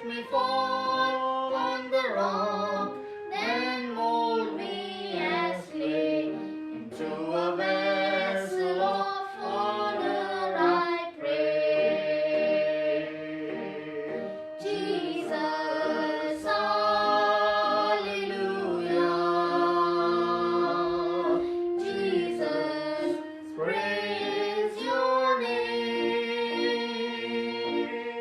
me fall on the rock, then mold me as clay into a vessel of honor, I pray. Jesus, hallelujah. Jesus, praise your name.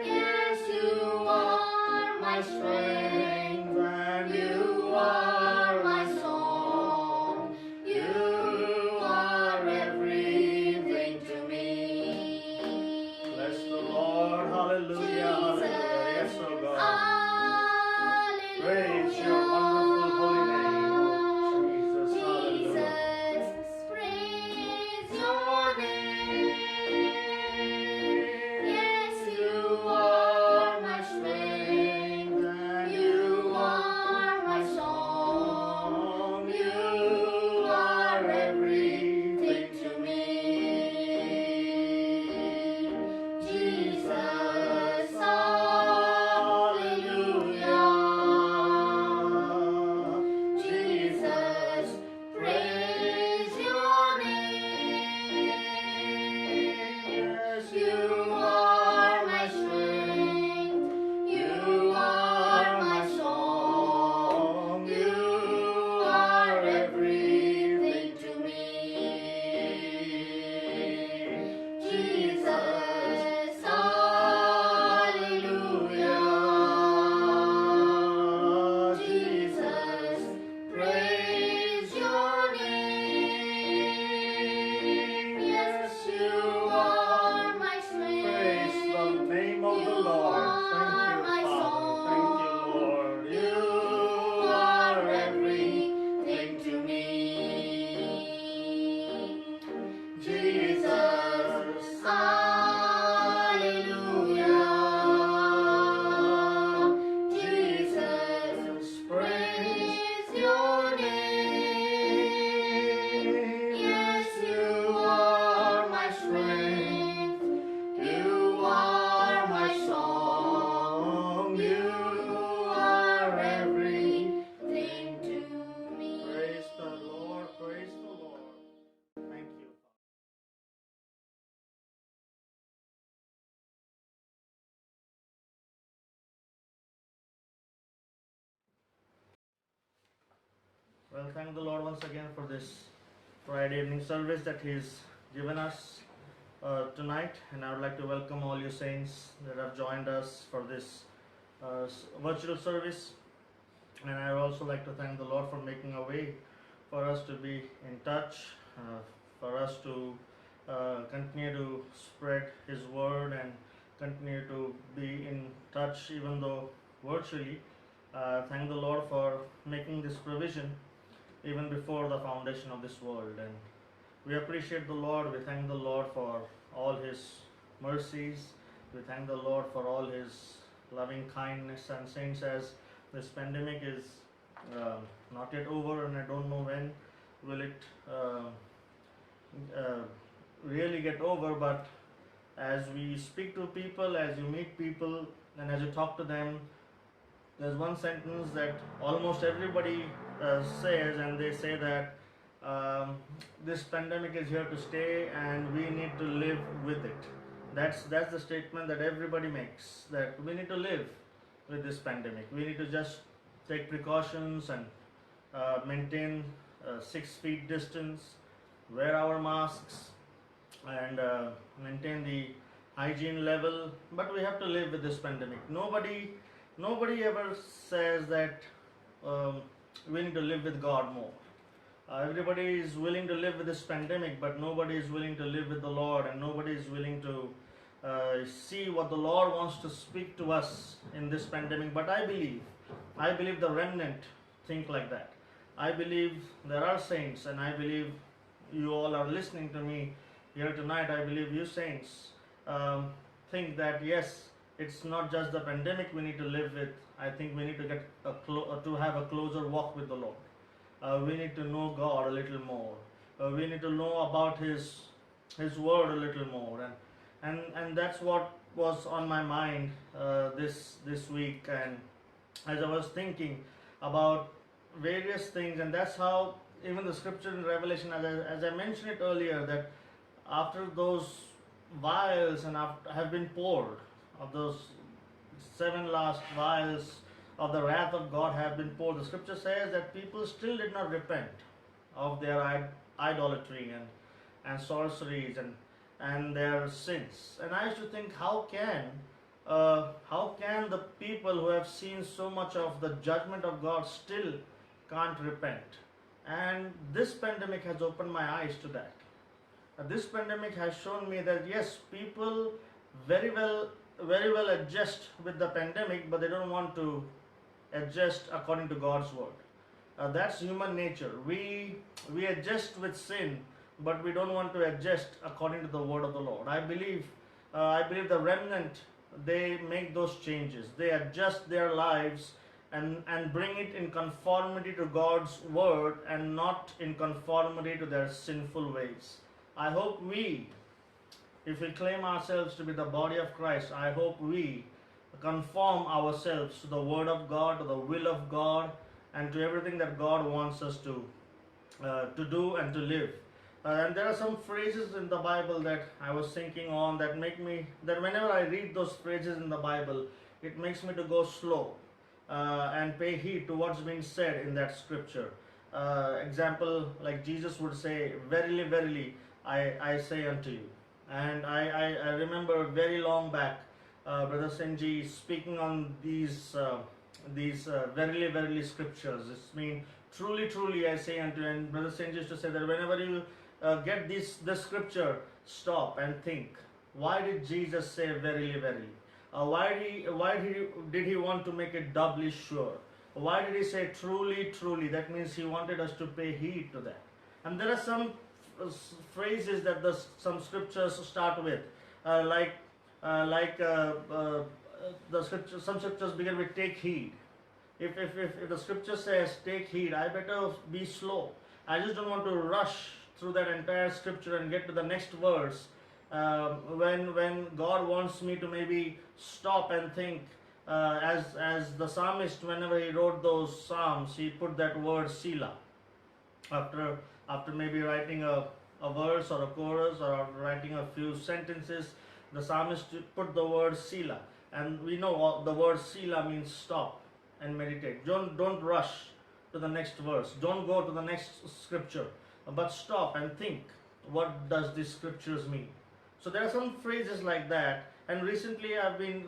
Yes, you are my strength, and you are my song. You are everything to me. Bless the Lord. Hallelujah. Hallelujah. Yes, oh God. Praise your wonderful holy name, oh Jesus. Hallelujah. Jesus, praise your name. Yes, you are my strength, and you are my song. You are everything to me. Jesus, hallelujah. Jesus, praise your name. Yes, you are my strength. You are my song. You are everything to me. Jesus, hallelujah. Jesus, praise your name. Yes, you are my strength. Praise the name of the Lord. Thank you, Father. Thank you, Lord. You are everything to me. Jesus, hallelujah. Jesus, praise your name. Yes, you are my strength. You are my song. You are everything to me. Praise the Lord. Praise the Lord. Thank you, Father. Well, thank the Lord once again for this Friday evening service that He's given us tonight, and I would like to welcome all you saints that have joined us for this virtual service. And I would also like to thank the Lord for making a way for us to be in touch, for us to continue to spread His word and continue to be in touch even though virtually. Thank the Lord for making this provision even before the foundation of this world. And we appreciate the Lord. We thank the Lord for all His mercies. We thank the Lord for all His loving kindness. And saints, as this pandemic is not yet over, and I don't know when will it really get over, but as we speak to people, as you meet people, and as you talk to them, there's one sentence that almost everybody says, and they say that this pandemic is here to stay and we need to live with it. That's the statement that everybody makes, that we need to live with this pandemic. We need to just take precautions and maintain 6 feet distance, wear our masks, and maintain the hygiene level. But we have to live with this pandemic. Nobody ever says that we need to live with God more. Everybody is willing to live with this pandemic, but nobody is willing to live with the Lord, and nobody is willing to see what the Lord wants to speak to us in this pandemic. But I believe the remnant think like that. I believe there are saints, and I believe you all are listening to me here tonight. I believe you saints think that yes, it's not just the pandemic we need to live with. I think we need to get to have a closer walk with the Lord. We need to know God a little more. We need to know about His word a little more, and that's what was on my mind this week, and as I was thinking about various things, and that's how even the scripture in Revelation, as I mentioned it earlier, that after those vials and have been poured, of those 7 last vials of the wrath of God have been poured, the scripture says that people still did not repent of their idolatry and sorceries and their sins. And I used to think, how can the people who have seen so much of the judgment of God still can't repent? And this pandemic has opened my eyes to that. This pandemic has shown me that yes, people very well adjust with the pandemic, but they don't want to adjust according to God's word. That's human nature. We adjust with sin, but we don't want to adjust according to the word of the Lord. I believe the remnant, they make those changes. They adjust their lives and bring it in conformity to God's word and not in conformity to their sinful ways. I hope if we claim ourselves to be the body of Christ, I hope we conform ourselves to the word of God, to the will of God, and to everything that God wants us to do and to live. And there are some phrases in the Bible that I was thinking on that whenever I read those phrases in the Bible, it makes me to go slow and pay heed to what's being said in that scripture. Example, like Jesus would say, "Verily, verily, I say unto you." And I remember very long back, Brother Senji speaking on these verily, verily scriptures. It's mean, truly, truly, I say unto you. And Brother Senji used to say that whenever you get this scripture, stop and think. Why did Jesus say verily, verily? Why did he want to make it doubly sure? Why did he say truly, truly? That means he wanted us to pay heed to that. And there are some phrases that some scriptures start with, some scriptures begin with "take heed." If the scripture says "take heed," I better be slow. I just don't want to rush through that entire scripture and get to the next verse when God wants me to maybe stop and think. As the psalmist, whenever he wrote those psalms, he put that word "Selah" after maybe writing a verse or a chorus or writing a few sentences. The psalmist put the word "Selah," and we know the word "Selah" means stop and meditate. Don't rush to the next verse. Don't go to the next scripture, but stop and think. What does these scriptures mean? So there are some phrases like that. And recently I've been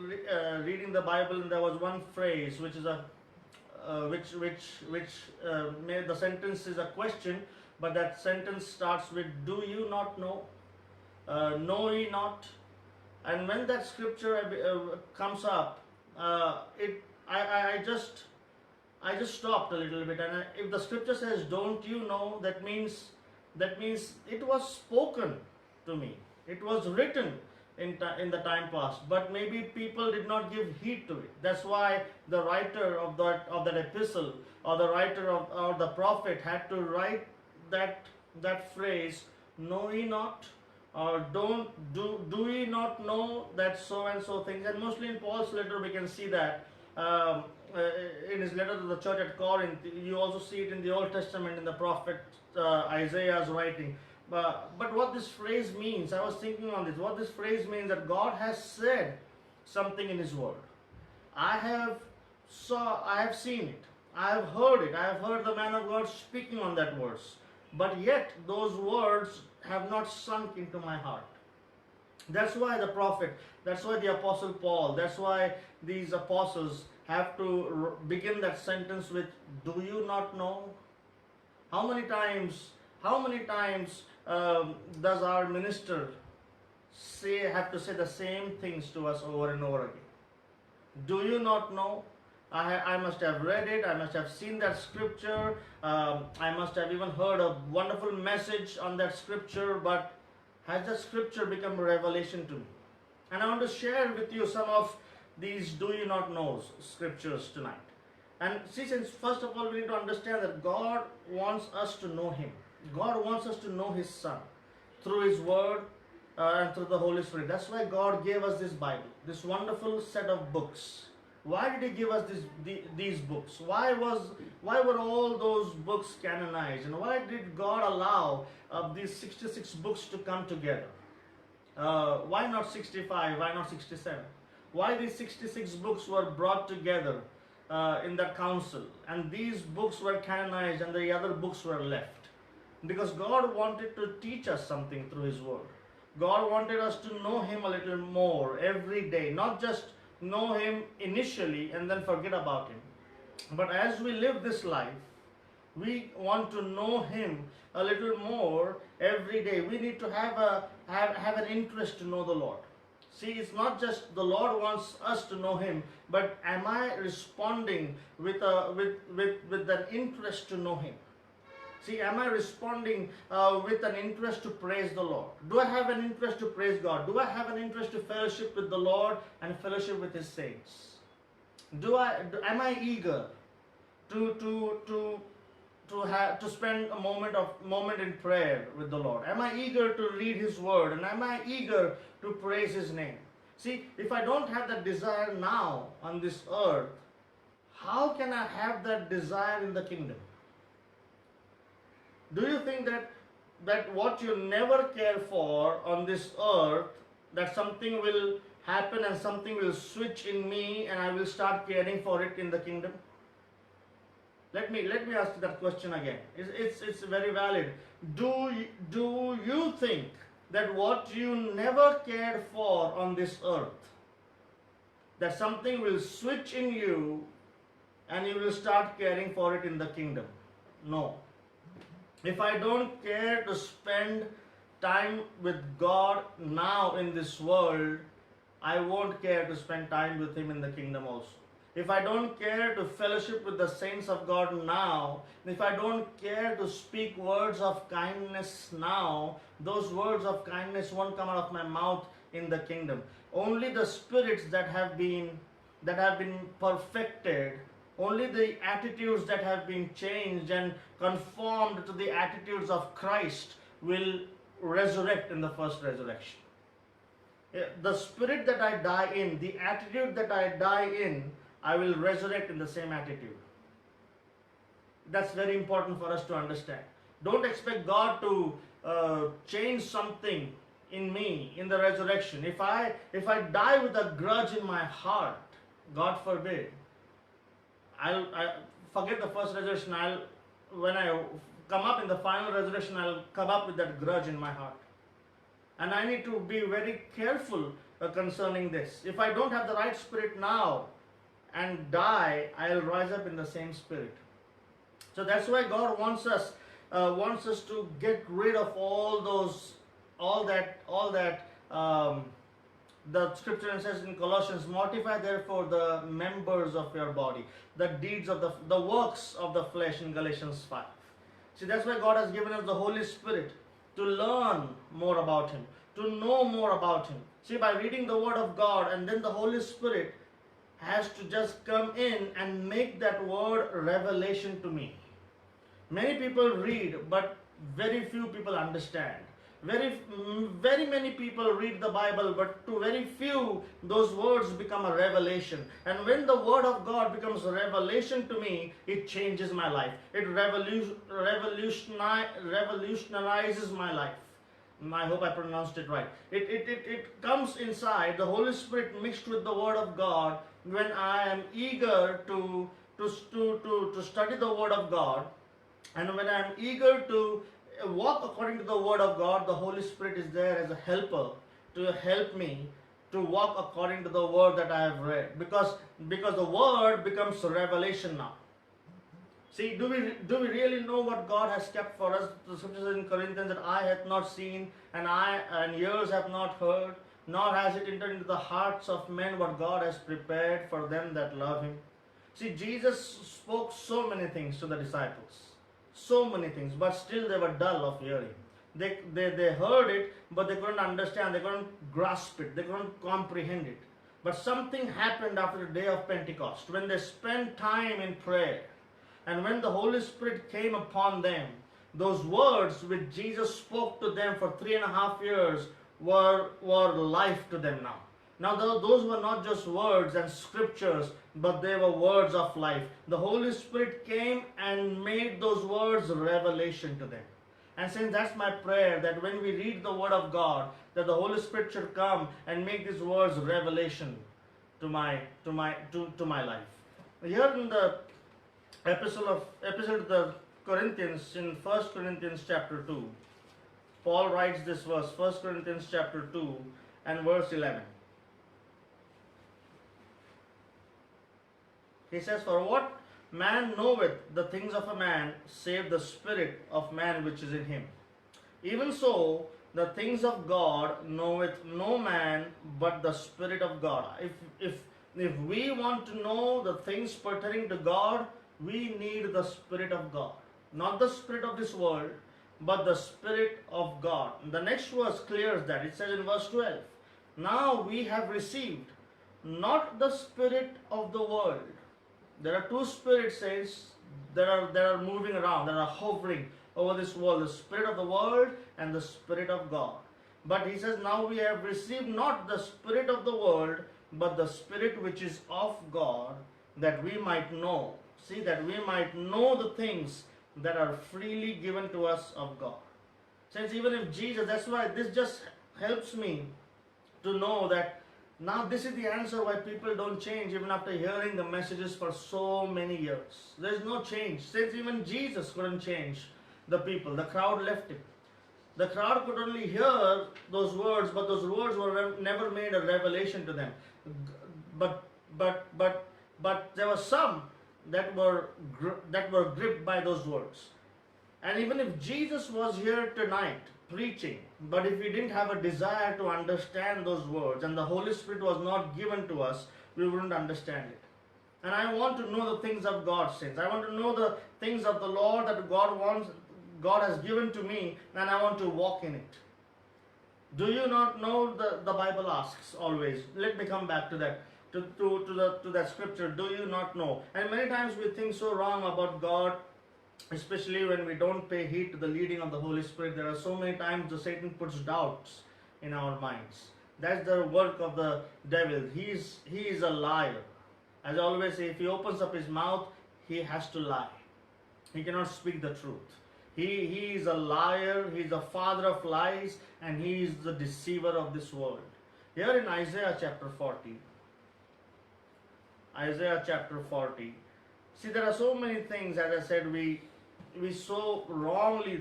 reading the Bible, and there was one phrase which is made the sentence is a question, but that sentence starts with "Do you not know? Know ye not?" And when that scripture comes up, I just stopped a little bit. And if the scripture says "Don't you know," that means it was spoken to me. It was written in the time past, but maybe people did not give heed to it. That's why the writer of that epistle, or the writer or the prophet, had to write that phrase, "Know ye not?" or do ye not know that so and so things. And mostly in Paul's letter we can see that in his letter to the church at Corinth. You also see it in the Old Testament in the prophet Isaiah's writing. But what this phrase means, I was thinking on this, what this phrase means, that God has said something in his word. I have seen it, I have heard it, I have heard the man of God speaking on that verse, but yet those words have not sunk into my heart. That's why the prophet, that's why the apostle Paul, that's why these apostles have to begin that sentence with "Do you not know?" How many times does our minister have to say the same things to us over and over again? Do you not know? I must have read it, I must have seen that scripture, I must have even heard a wonderful message on that scripture, but has that scripture become a revelation to me? And I want to share with you some of these "do you not know" scriptures tonight. And see, since first of all we need to understand that God wants us to know Him. God wants us to know His Son through His Word and through the Holy Spirit. That's why God gave us this Bible. this wonderful set of books. Why did He give us these books? Why were all those books canonized? And why did God allow these 66 books to come together? Why not 65? Why not 67? Why these 66 books were brought together in that council, and these books were canonized and the other books were left? Because God wanted to teach us something through His Word. God wanted us to know Him a little more every day, not just know Him initially and then forget about Him. But as we live this life, we want to know Him a little more every day. We need to have an interest to know the Lord. See, it's not just the Lord wants us to know Him, but am I responding with an interest to know Him? See, am I responding with an interest to praise the Lord? Do I have an interest to praise God? Do I have an interest to fellowship with the Lord and fellowship with His saints? Am I eager to spend a moment in prayer with the Lord? Am I eager to read His Word? And am I eager to praise His name? See, if I don't have that desire now on this earth, how can I have that desire in the kingdom? Do you think that what you never care for on this earth, that something will happen and something will switch in me and I will start caring for it in the kingdom? Let me ask that question again. It's very valid. Do you think that what you never cared for on this earth, that something will switch in you and you will start caring for it in the kingdom? No. If I don't care to spend time with God now in this world, I won't care to spend time with Him in the kingdom also. If I don't care to fellowship with the saints of God now, if I don't care to speak words of kindness now, those words of kindness won't come out of my mouth in the kingdom. Only the spirits that have been perfected, only the attitudes that have been changed and conformed to the attitudes of Christ will resurrect in the first resurrection. The spirit that I die in, the attitude that I die in, I will resurrect in the same attitude. That's very important for us to understand. Don't expect God to change something in me in the resurrection. If I die with a grudge in my heart, God forbid, I'll forget the first resurrection. When I come up in the final resurrection, I'll come up with that grudge in my heart. And I need to be very careful concerning this. If I don't have the right spirit now and die, I'll rise up in the same spirit. So that's why God wants us to get rid of all that. The scripture says in Colossians, mortify therefore the members of your body, the deeds of the works of the flesh in Galatians 5. See, that's why God has given us the Holy Spirit to learn more about Him, to know more about Him. See, by reading the Word of God, and then the Holy Spirit has to just come in and make that word revelation to me. Many people read, but very few people understand. Very many people read the Bible, but to very few those words become a revelation. And when the Word of God becomes a revelation to me, it changes my life. It revolutionizes my life. I hope I pronounced it right. It comes inside, the Holy Spirit mixed with the Word of God, when I am eager to study the Word of God, and when I am eager to walk according to the Word of God, the Holy Spirit is there as a helper to help me to walk according to the Word that I have read. Because the Word becomes a revelation now. See, do we really know what God has kept for us? The scripture says in Corinthians that eye hath not seen, and ears have not heard, nor has it entered into the hearts of men what God has prepared for them that love Him. See, Jesus spoke so many things to the disciples. So many things, but still they were dull of hearing. They heard it, but they couldn't understand, they couldn't grasp it, they couldn't comprehend it. But something happened after the day of Pentecost, when they spent time in prayer, and when the Holy Spirit came upon them, those words which Jesus spoke to them for 3.5 years were life to them now. Now, those were not just words and scriptures, but they were words of life. The Holy Spirit came and made those words revelation to them. And since that's my prayer, that when we read the Word of God, that the Holy Spirit should come and make these words revelation to my life. Here in the epistle to the Corinthians, in 1 Corinthians chapter 2, Paul writes this verse, 1 Corinthians chapter 2 and verse 11. He says, "For what man knoweth the things of a man, save the spirit of man which is in him? Even so, the things of God knoweth no man but the Spirit of God." If we want to know the things pertaining to God, we need the Spirit of God. Not the spirit of this world, but the Spirit of God. The next verse clears that. It says in verse 12, "Now we have received not the spirit of the world." There are two spirits, saints, that are moving around, that are hovering over this world, the spirit of the world and the Spirit of God. But he says, "Now we have received not the spirit of the world, but the Spirit which is of God, that we might know." See, that we might know the things that are freely given to us of God. Since even if Jesus, that's why this just helps me to know that now this is the answer why people don't change even after hearing the messages for so many years. There is no change. Since even Jesus couldn't change the people, the crowd left him. The crowd could only hear those words, but those words were never made a revelation to them. But there were some that were gripped by those words. And even if Jesus was here tonight preaching, but if we didn't have a desire to understand those words and the Holy Spirit was not given to us, we wouldn't understand it. And I want to know the things of God, saints. I want to know the things of the Lord that God has given to me, and I want to walk in it. Do you not know? The Bible asks always. Let me come back to that. To that scripture. Do you not know? And many times we think so wrong about God, especially when we don't pay heed to the leading of the Holy Spirit. There are so many times the Satan puts doubts in our minds. That's the work of the devil. He is a liar. As I always say, if he opens up his mouth, he has to lie. He cannot speak the truth. He is a liar. He is the father of lies, and he is the deceiver of this world. Here in Isaiah chapter 40. Isaiah chapter 40. See, there are so many things, as I said, we so wrongly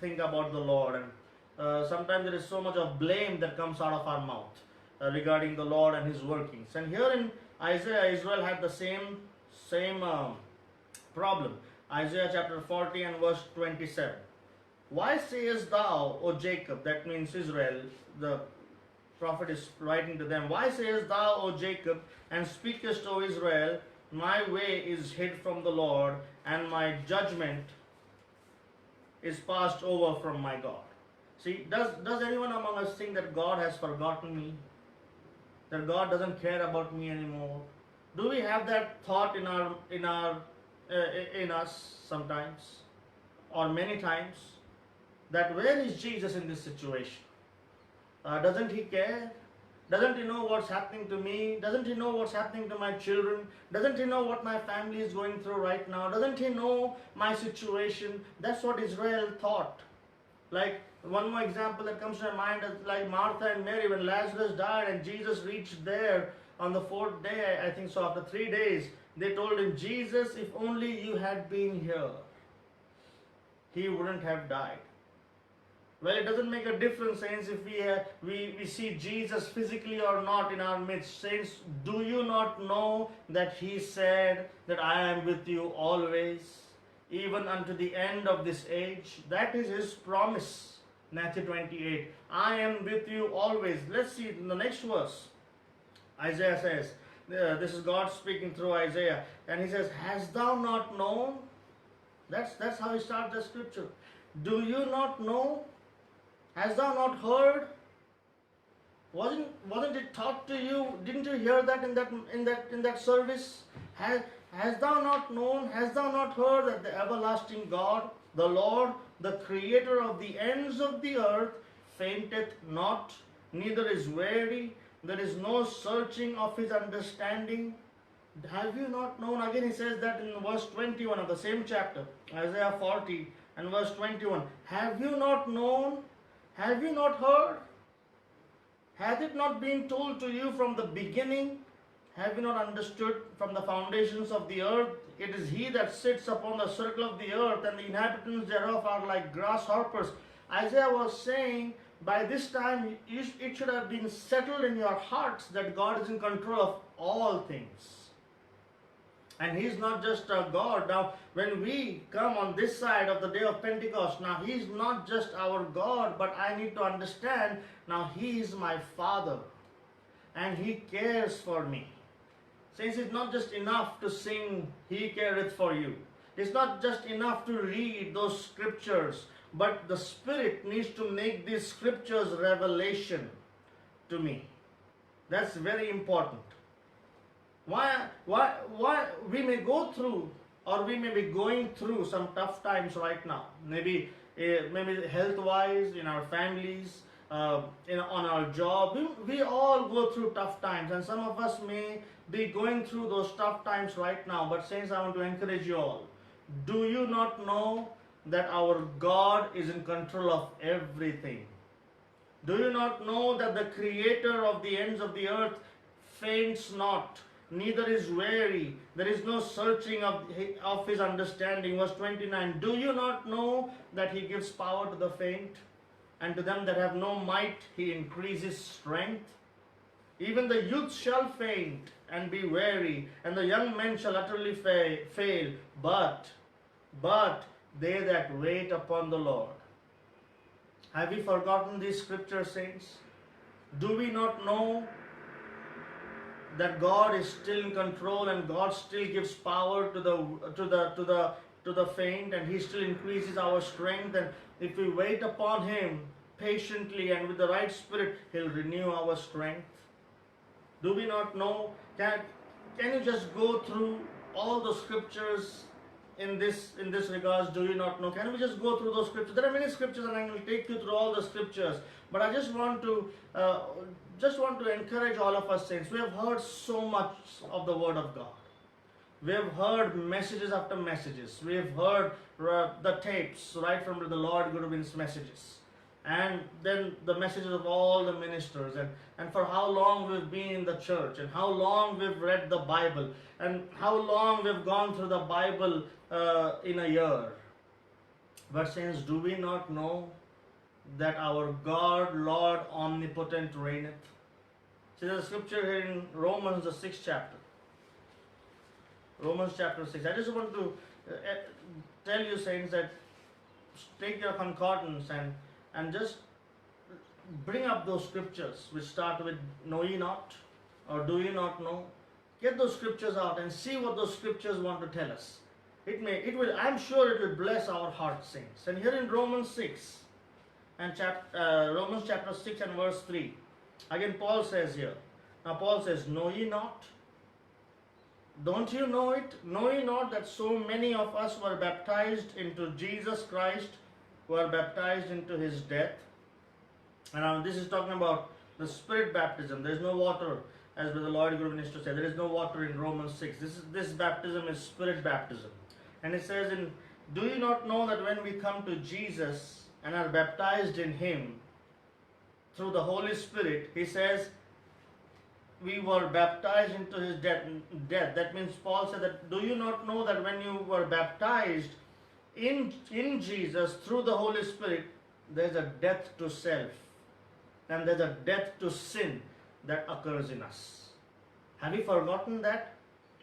think about the Lord, and sometimes there is so much of blame that comes out of our mouth regarding the Lord and His workings. And here in Isaiah, Israel had the same problem. Isaiah chapter 40 and verse 27. "Why sayest thou, O Jacob," that means Israel, the prophet is writing to them, "Why sayest thou, O Jacob, and speakest, O Israel, my way is hid from the Lord, and my judgment is passed over from my God." See, does anyone among us think that God has forgotten me? That God doesn't care about me anymore? Do we have that thought in us sometimes, or many times, that where is Jesus in this situation? Doesn't He care? Doesn't He know what's happening to me? Doesn't He know what's happening to my children? Doesn't He know what my family is going through right now? Doesn't He know my situation? That's what Israel thought. Like, one more example that comes to my mind is like Martha and Mary, when Lazarus died and Jesus reached there on the fourth day, I think so, after 3 days, they told him, "Jesus, if only you had been here, he wouldn't have died." Well, it doesn't make a difference, saints, if we see Jesus physically or not in our midst. Saints, do you not know that He said that I am with you always, even unto the end of this age? That is His promise. Matthew 28. I am with you always. Let's see in the next verse. Isaiah says, this is God speaking through Isaiah, and He says, "Hast thou not known?" That's how He starts the scripture. Do you not know? Hast thou not heard? Wasn't it taught to you? Didn't you hear that in that service? Hast thou not known? Hast thou not heard that the everlasting God, the Lord, the Creator of the ends of the earth, fainteth not, neither is weary? There is no searching of his understanding. Have you not known? Again, he says that in verse 21 of the same chapter, Isaiah 40 and verse 21. Have you not known? Have you not heard? Hath it not been told to you from the beginning? Have you not understood from the foundations of the earth? It is he that sits upon the circle of the earth, and the inhabitants thereof are like grasshoppers. Isaiah was saying, by this time it should have been settled in your hearts that God is in control of all things. And he's not just a God. Now, when we come on this side of the day of Pentecost, now he's not just our God, but I need to understand, now he is my Father. And he cares for me. Since it's not just enough to sing, he careth for you. It's not just enough to read those scriptures, but the Spirit needs to make these scriptures revelation to me. That's very important. Why we may go through, or we may be going through some tough times right now. Maybe health-wise, in our families, on our job. We all go through tough times, and some of us may be going through those tough times right now. But saints, I want to encourage you all. Do you not know that our God is in control of everything? Do you not know that the Creator of the ends of the earth faints not, neither is weary? There is no searching of his understanding. Verse 29. Do you not know that he gives power to the faint? And to them that have no might he increases strength? Even the youth shall faint and be weary, and the young men shall utterly fail. But they that wait upon the Lord. Have we forgotten these scriptures, saints? Do we not know that God is still in control, and God still gives power to the faint, and he still increases our strength? And if we wait upon him patiently and with the right spirit, he'll renew our strength. Do we not know? Can you just go through all the scriptures in this regards? Do you not know? Can we just go through those scriptures? There are many scriptures, and I will take you through all the scriptures. But I just want to encourage all of us, saints. We have heard so much of the Word of God. We have heard messages after messages. We have heard the tapes right from the Lord Guruvin's messages. And then the messages of all the ministers, and for how long we've been in the church, and how long we've read the Bible, and how long we've gone through the Bible in a year. But saints, do we not know that our God, Lord, omnipotent reigneth? See, there's a scripture here in Romans, the 6th chapter. Romans chapter 6. I just want to tell you, saints, that take your concordance and just bring up those scriptures which start with know ye not, or do ye not know. Get those scriptures out and see what those scriptures want to tell us. I'm sure it will bless our hearts, saints. And here in Romans 6 and Romans chapter 6 and verse 3, again Paul says here. Now Paul says, know ye not? Don't you know it? Know ye not that so many of us were baptized into Jesus Christ, were baptized into his death? And now this is talking about the Spirit baptism. There is no water, as the Lord Guru used to say. There is no water in Romans 6. This baptism is Spirit baptism. And it says, do you not know that when we come to Jesus and are baptized in him through the Holy Spirit, he says, we were baptized into his death. That means Paul said that, do you not know that when you were baptized in Jesus through the Holy Spirit, there's a death to self, and there's a death to sin that occurs in us. Have you forgotten that?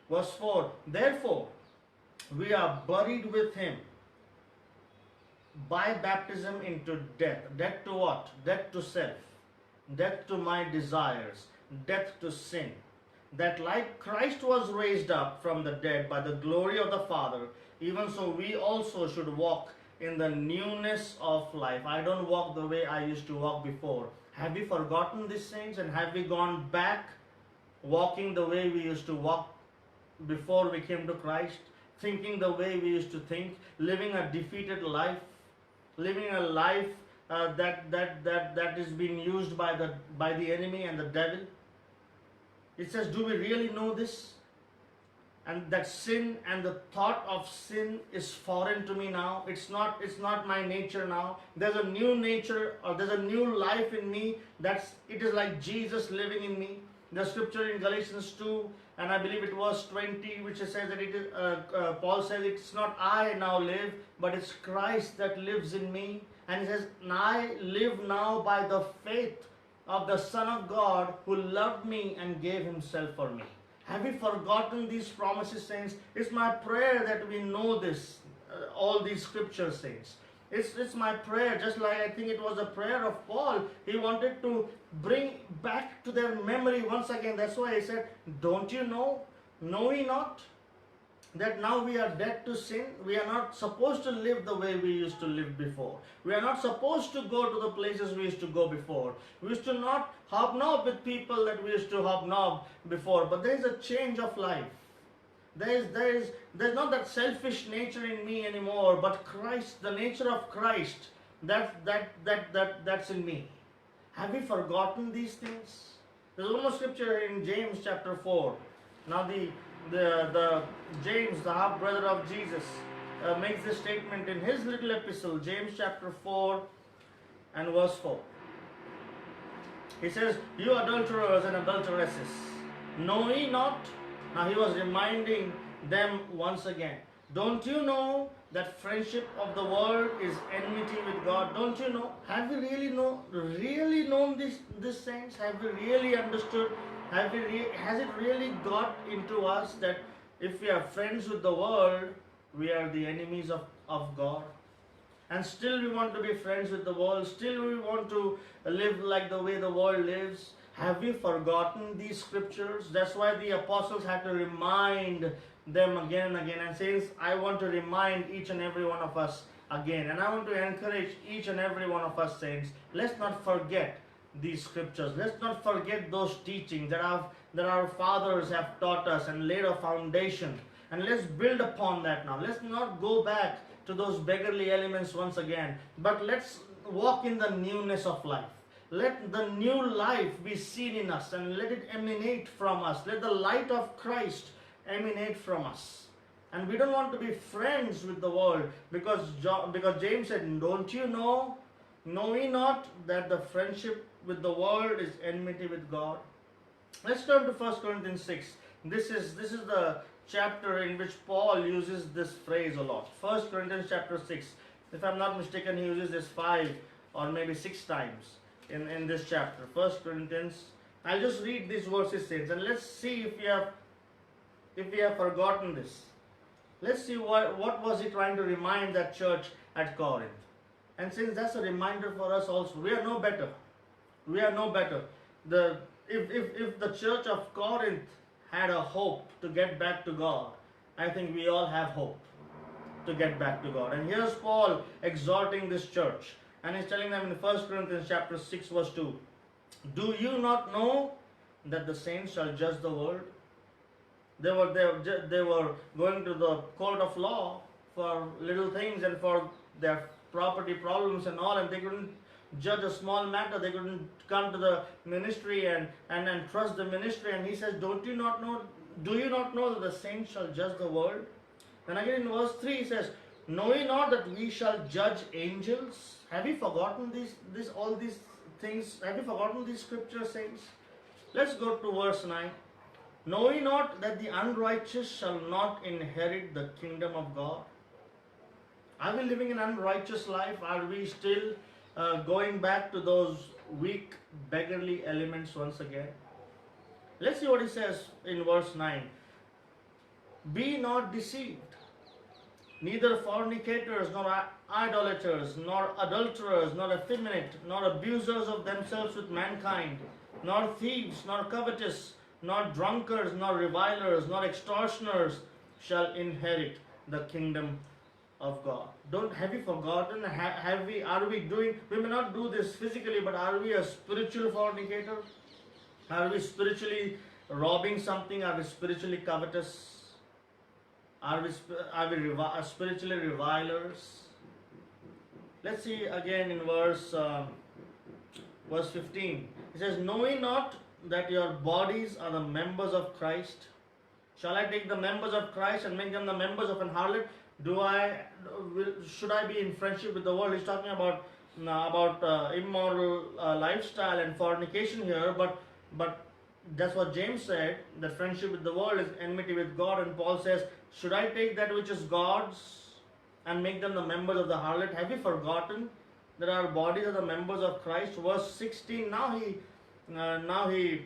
Verse 4, therefore we are buried with him by baptism into death. Death to what? Death to self, death to my desires, death to sin. That like Christ was raised up from the dead by the glory of the Father, even so we also should walk in the newness of life. I don't walk the way I used to walk before. Have we forgotten these things, and have we gone back walking the way we used to walk before we came to Christ? Thinking the way we used to think, living a defeated life, living a life that is being used by the enemy and the devil. It says, do we really know this? And that sin and the thought of sin is foreign to me now. It's not my nature now. There's a new nature, or there's a new life in me. It is like Jesus living in me. The scripture in Galatians 2, and I believe it was 20, which says that it is Paul says, it's not I now live, but it's Christ that lives in me. And he says, I live now by the faith of the Son of God, who loved me and gave himself for me. Have we forgotten these promises, saints? It's my prayer that we know this, all these scriptures, saints. It's my prayer, just like I think it was a prayer of Paul. He wanted to bring back to their memory once again. That's why he said, don't you know? Know ye not that now we are dead to sin? We are not supposed to live the way we used to live before. We are not supposed to go to the places we used to go before. We used to not hobnob with people that we used to hobnob before. But there is a change of life. There's not that selfish nature in me anymore, but Christ, the nature of Christ, that's in me. Have we forgotten these things? There's one more scripture in James chapter 4. Now the James, the half brother of Jesus, makes this statement in his little epistle, James chapter 4 and verse 4. He says, you adulterers and adulteresses, know ye not? Now he was reminding them once again. Don't you know that friendship of the world is enmity with God? Don't you know? Have we really known these things? Have we really understood? Has it really got into us that if we are friends with the world, we are the enemies of God? And still we want to be friends with the world. Still we want to live like the way the world lives. Have we forgotten these scriptures? That's why the apostles had to remind them again and again. And says, I want to remind each and every one of us again. And I want to encourage each and every one of us, saints, let's not forget these scriptures. Let's not forget those teachings that our fathers have taught us and laid a foundation. And let's build upon that now. Let's not go back to those beggarly elements once again, but let's walk in the newness of life. Let the new life be seen in us and let it emanate from us. Let the light of Christ emanate from us. And we don't want to be friends with the world, because James said, don't you know? Know ye not that the friendship with the world is enmity with God? Let's turn to 1 Corinthians 6. This is the chapter in which Paul uses this phrase a lot. 1 Corinthians chapter 6. If I'm not mistaken, he uses this 5 or maybe 6 times in this chapter. 1 Corinthians. I'll just read these verses, saints, and let's see if we have forgotten this. Let's see what was he trying to remind that church at Corinth. And since that's a reminder for us also, we are no better. We are no better. If the church of Corinth had a hope to get back to God, I think we all have hope to get back to God. And here's Paul exhorting this church. And he's telling them in 1 Corinthians chapter 6 verse 2. Do you not know that the saints shall judge the world? They were going to the court of law for little things and for their property problems and all, and they couldn't judge a small matter. They couldn't come to the ministry and trust the ministry. And he says, do you not know that the saints shall judge the world? Then again in verse 3 he says, know ye not that we shall judge angels? Have you forgotten all these things? Have you forgotten these scriptures, saints? Let's go to verse 9. Know ye not that the unrighteous shall not inherit the kingdom of God? Are we living an unrighteous life? Are we still going back to those weak, beggarly elements once again? Let's see what he says in verse 9. Be not deceived. Neither fornicators, nor idolaters, nor adulterers, nor effeminate, nor abusers of themselves with mankind, nor thieves, nor covetous, nor drunkards, nor revilers, nor extortioners shall inherit the kingdom of God. Have you forgotten? We may not do this physically, but are we a spiritual fornicator? Are we spiritually robbing something? Are we spiritually covetous? Are we spiritually revilers? Let's see again in verse 15. It says, know ye not that your bodies are the members of Christ? Shall I take the members of Christ and make them the members of an harlot? Should I be in friendship with the world? He's talking about immoral lifestyle and fornication here, but that's what James said, that friendship with the world is enmity with God. And Paul says, should I take that which is God's and make them the members of the harlot? Have you forgotten that our bodies are the members of Christ? Verse 16, now he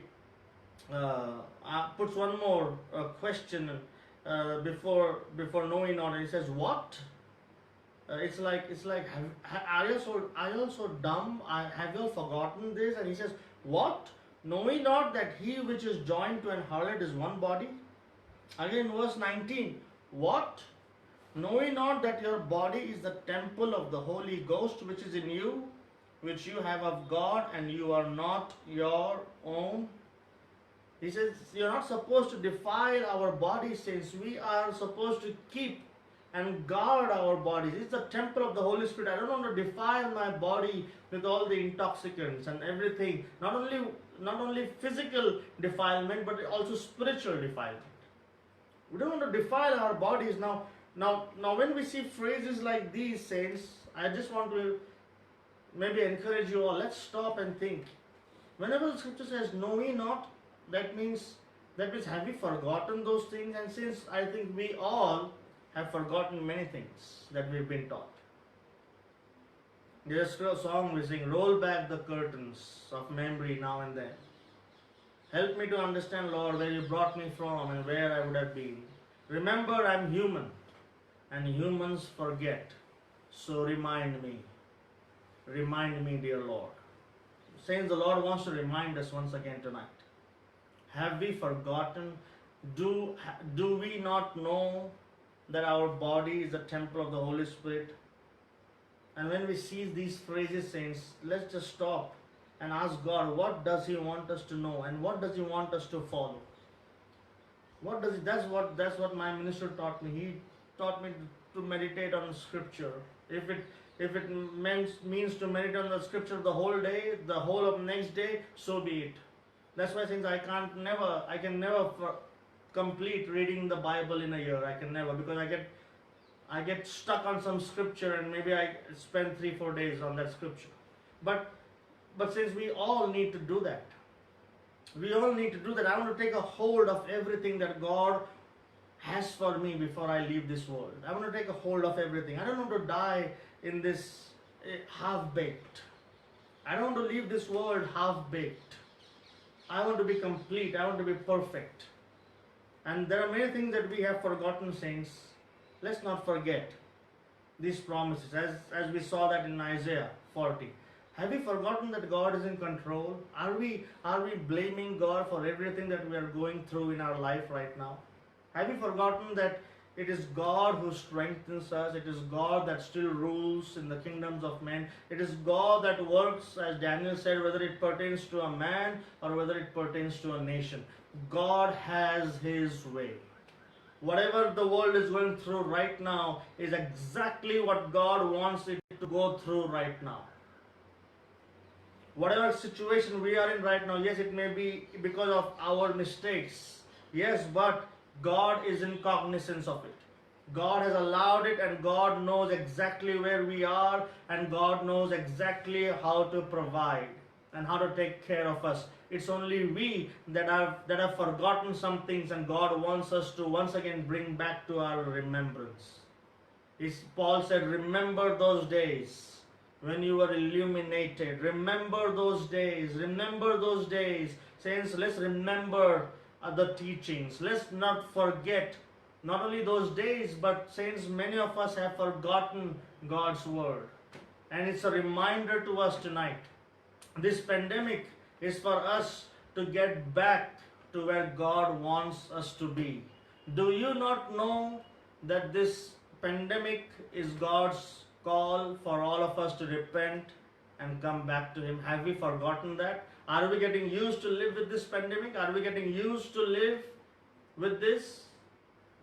puts one more question before knowing not. He says, what? It's like are you so dumb? Have you all forgotten this? And he says, what? Know ye not that he which is joined to an harlot is one body? Again, verse 19, what? Know ye not that your body is the temple of the Holy Ghost which is in you, which you have of God, and you are not your own? He says, you're not supposed to defile our bodies, saints. We are supposed to keep and guard our bodies. It's the temple of the Holy Spirit. I don't want to defile my body with all the intoxicants and everything. Not only physical defilement, but also spiritual defilement. We don't want to defile our bodies. Now, when we see phrases like these, saints, I just want to maybe encourage you all. Let's stop and think. Whenever the scripture says, know ye not, that means have we forgotten those things? And since I think we all have forgotten many things that we've been taught. There's a song we sing, roll back the curtains of memory now and then. Help me to understand, Lord, where you brought me from and where I would have been. Remember, I'm human, and humans forget. So remind me, dear Lord. Saints, the Lord wants to remind us once again tonight. Have we forgotten? Do we not know that our body is the temple of the Holy Spirit? And when we see these phrases, saints, let's just stop and ask God, what does He want us to know, and what does He want us to follow? That's what my minister taught me. He taught me to meditate on Scripture. If it means to meditate on the Scripture the whole day, the whole of next day, so be it. That's why, since I can never complete reading the Bible in a year. I can never, because I get stuck on some scripture and maybe I spend 3-4 days on that scripture. But since we all need to do that, I want to take a hold of everything that God has for me before I leave this world. I want to take a hold of everything. I don't want to die in this half-baked. I don't want to leave this world half-baked. I want to be complete. I want to be perfect. And there are many things that we have forgotten, saints. Let's not forget these promises, as we saw that in Isaiah 40. Have we forgotten that God is in control? Are we blaming God for everything that we are going through in our life right now? Have we forgotten that it is God who strengthens us? It is God that still rules in the kingdoms of men. It is God that works, as Daniel said, whether it pertains to a man or whether it pertains to a nation. God has His way. Whatever the world is going through right now is exactly what God wants it to go through right now. Whatever situation we are in right now, yes, it may be because of our mistakes. Yes, but God is in cognizance of it. God has allowed it, and God knows exactly where we are, and God knows exactly how to provide and how to take care of us. It's only we that have forgotten some things, and God wants us to once again bring back to our remembrance. Paul said, remember those days when you were illuminated. Remember those days. Remember those days. Saints, let's remember the teachings. Let's not forget not only those days, but saints, many of us have forgotten God's word. And it's a reminder to us tonight. This pandemic is for us to get back to where God wants us to be. Do you not know that this pandemic is God's call for all of us to repent and come back to Him? Have we forgotten that? Are we getting used to live with this pandemic? Are we getting used to live with this?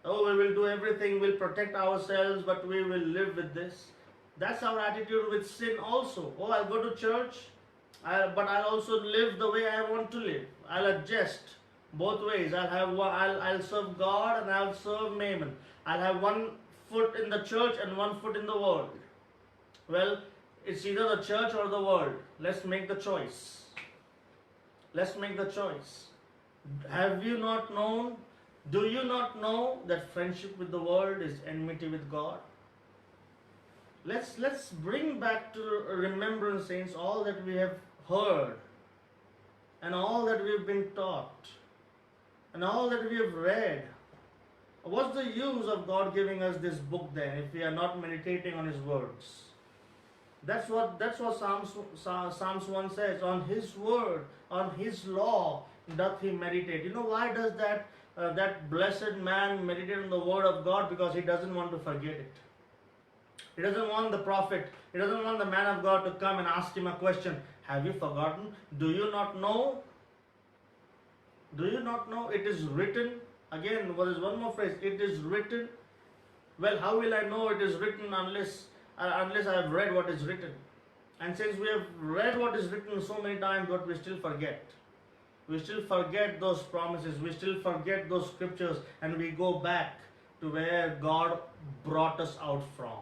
Oh, we will do everything, we'll protect ourselves, but we will live with this. That's our attitude with sin also. Oh, I'll go to church, but I'll also live the way I want to live. I'll adjust both ways. I'll serve God and I'll serve Mammon. I'll have one foot in the church and one foot in the world. Well, it's either the church or the world. Let's make the choice. Let's make the choice. Have you not known? Do you not know that friendship with the world is enmity with God? Let's bring back to remembrance, saints, all that we have heard and all that we have been taught and all that we have read. What's the use of God giving us this book then if we are not meditating on His words? That's what Psalms 1 says. On His word, on His law doth he meditate. You know why does that blessed man meditate on the word of God? Because he doesn't want to forget it. He doesn't want the prophet, he doesn't want the man of God to come and ask him a question. Have you forgotten? Do you not know? Do you not know? It is written. Again, there is one more phrase. It is written. Well, how will I know it is written unless I have read what is written? And since we have read what is written so many times, but we still forget. We still forget those promises. We still forget those scriptures, and we go back to where God brought us out from.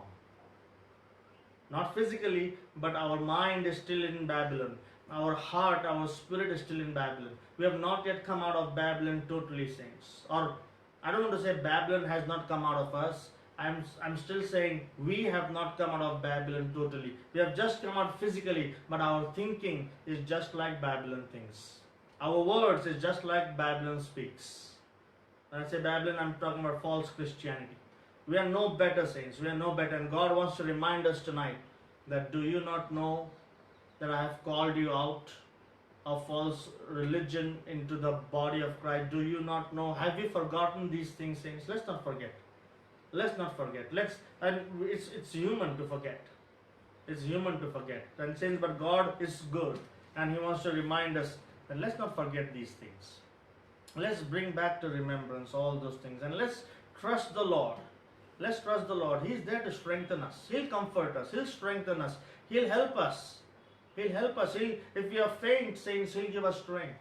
Not physically, but our mind is still in Babylon. Our heart, our spirit is still in Babylon. We have not yet come out of Babylon totally, saints. Or I don't want to say Babylon has not come out of us. I'm still saying we have not come out of Babylon totally. We have just come out physically, but our thinking is just like Babylon thinks. Our words is just like Babylon speaks. When I say Babylon, I'm talking about false Christianity. We are no better, saints. We are no better. And God wants to remind us tonight that do you not know that I have called you out of false religion into the body of Christ? Do you not know? Have you forgotten these things, saints? Let's not forget. Let's not forget. It's human to forget. It's human to forget. And saints, but God is good, and He wants to remind us that let's not forget these things. Let's bring back to remembrance all those things, and let's trust the Lord. Let's trust the Lord. He's there to strengthen us. He'll comfort us. He'll strengthen us. He'll help us. He'll help us. If we are faint, saints, He'll give us strength.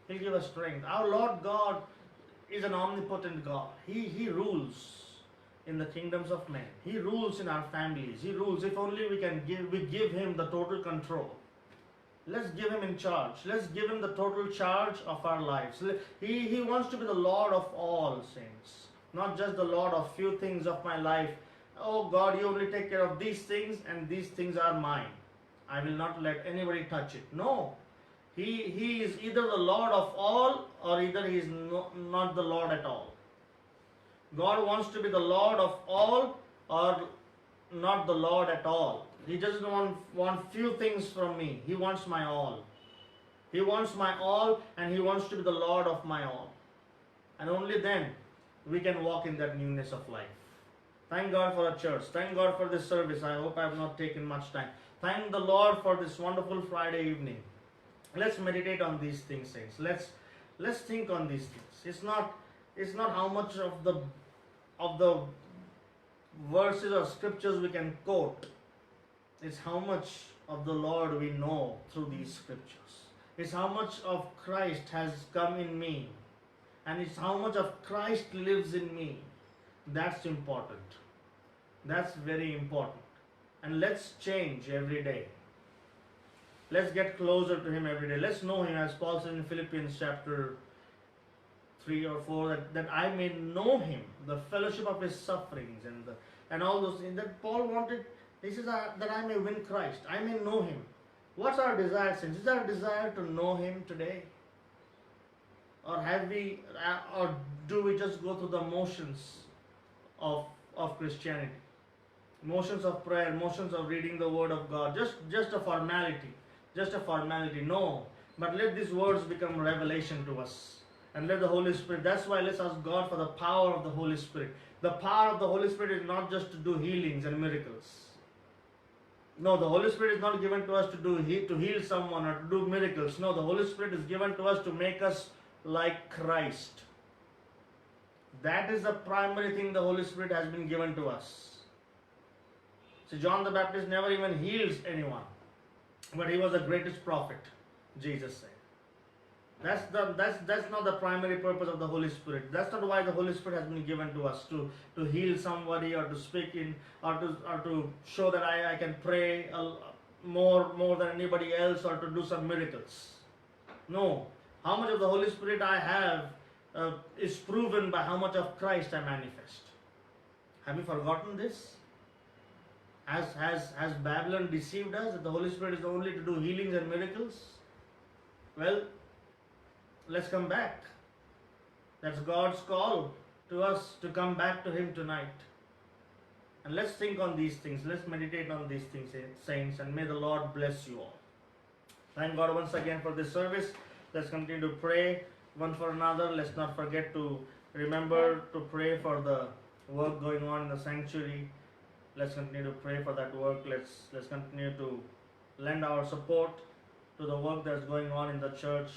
He'll give us strength. Our Lord God is an omnipotent God. He rules in the kingdoms of men. He rules in our families. He rules. If only we give Him the total control. Let's give Him in charge. Let's give Him the total charge of our lives. He wants to be the Lord of all, saints. Not just the Lord of few things of my life. Oh God, you only take care of these things, and these things are mine. I will not let anybody touch it. No. He is either the Lord of all, or either He is not the Lord at all. God wants to be the Lord of all, or not the Lord at all. He doesn't want few things from me. He wants my all. He wants my all, and He wants to be the Lord of my all. And only then we can walk in that newness of life. Thank God for a church. Thank God for this service. I hope I have not taken much time. Thank the Lord for this wonderful Friday evening. Let's meditate on these things, saints. Let's think on these things. It's not how much of the verses or scriptures we can quote. It's how much of the Lord we know through these scriptures. It's how much of Christ has come in me. And it's how much of Christ lives in me. That's important. That's very important. And let's change every day. Let's get closer to Him every day. Let's know Him, as Paul says in Philippians chapter 3 or 4, that I may know Him, the fellowship of His sufferings and all those things. That Paul wanted, he says that I may win Christ. I may know Him. What's our desire, saints? Is our desire to know Him today? Or do we just go through the motions of Christianity? Motions of prayer, motions of reading the Word of God, just a formality. Just a formality. No. But let these words become revelation to us. And let the Holy Spirit, that's why let's ask God for the power of the Holy Spirit. The power of the Holy Spirit is not just to do healings and miracles. No, the Holy Spirit is not given to us to heal someone or to do miracles. No, the Holy Spirit is given to us to make us like Christ. That is the primary thing the Holy Spirit has been given to us. See, John the Baptist never even heals anyone. But he was the greatest prophet, Jesus said. That's not the primary purpose of the Holy Spirit. That's not why the Holy Spirit has been given to us to heal somebody or to speak in or to show that I can pray more than anybody else or to do some miracles. No, how much of the Holy Spirit I have is proven by how much of Christ I manifest. Have you forgotten this? Has Babylon deceived us that the Holy Spirit is only to do healings and miracles? Well, let's come back. That's God's call to us to come back to Him tonight. And let's think on these things. Let's meditate on these things, saints, and may the Lord bless you all. Thank God once again for this service. Let's continue to pray one for another. Let's not forget to remember to pray for the work going on in the sanctuary. Let's continue to pray for that work. Let's continue to lend our support to the work that's going on in the church.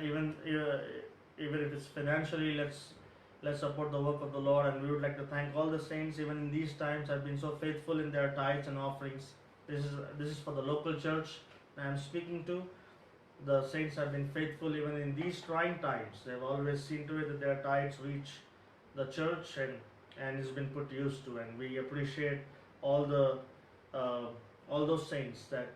Even if it's financially, let's support the work of the Lord. And we would like to thank all the saints, even in these times, have been so faithful in their tithes and offerings. This is for the local church I am speaking to. The saints have been faithful even in these trying times. They've always seen to it that their tithes reach the church and it's been put used to. And we appreciate all those saints that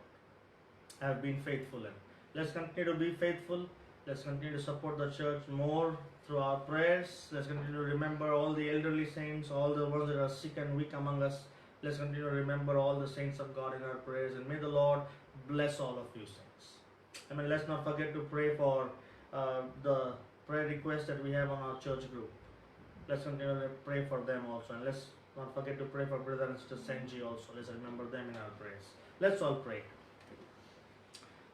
have been faithful. And let's continue to be faithful. Let's continue to support the church more through our prayers. Let's continue to remember all the elderly saints, all the ones that are sick and weak among us. Let's continue to remember all the saints of God in our prayers, and may the Lord bless all of you saints. Amen. Let's not forget to pray for the prayer requests that we have on our church group. Let's continue to pray for them also, and let's not forget to pray for Brother and Sister Senji also. Let's remember them in our prayers. Let's all pray.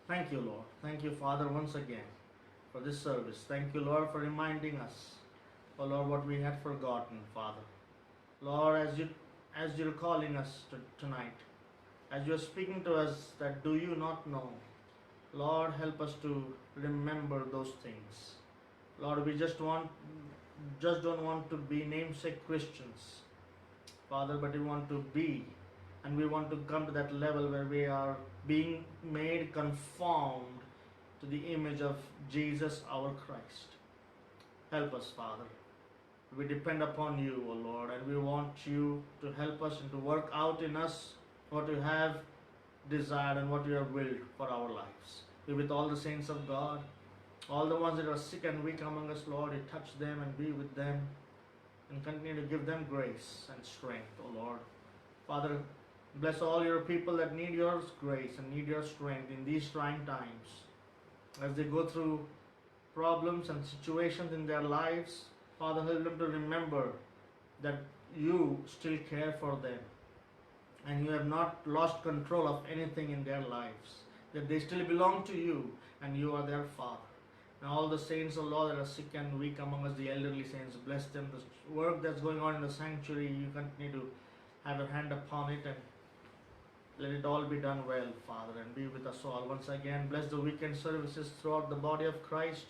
Thank you, Lord. Thank you, Father, once again for this service. Thank you, Lord, for reminding us, oh Lord, what we had forgotten, Father. Lord, as you're calling us tonight, as you're speaking to us, that do you not know? Lord, help us to remember those things. Lord, we just don't want to be namesake Christians, Father, but we want to be, and we want to come to that level where we are being made conformed to the image of Jesus our Christ. Help us, Father. We depend upon you, O Lord, and we want you to help us and to work out in us what you have desired and what you have willed for our lives. Be with all the saints of God, all the ones that are sick and weak among us, Lord. You touch them and be with them and continue to give them grace and strength, O Lord. Father, bless all your people that need your grace and need your strength in these trying times. As they go through problems and situations in their lives, Father, help them to remember that you still care for them and you have not lost control of anything in their lives, that they still belong to you and you are their Father. And all the saints, O Lord, that are sick and weak among us, the elderly saints, bless them. The work that's going on in the sanctuary, you continue to have a hand upon it and let it all be done well, Father, and be with us all. Once again, bless the weekend services throughout the body of Christ.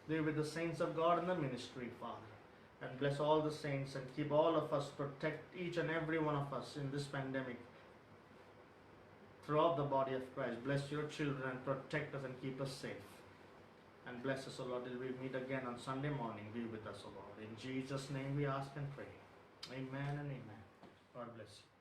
Be with the saints of God in the ministry, Father. And bless all the saints and keep all of us, protect each and every one of us in this pandemic throughout the body of Christ. Bless your children and protect us and keep us safe. And bless us, O Lord, till we meet again on Sunday morning. Be with us, O Lord. In Jesus' name we ask and pray. Amen and amen. God bless you.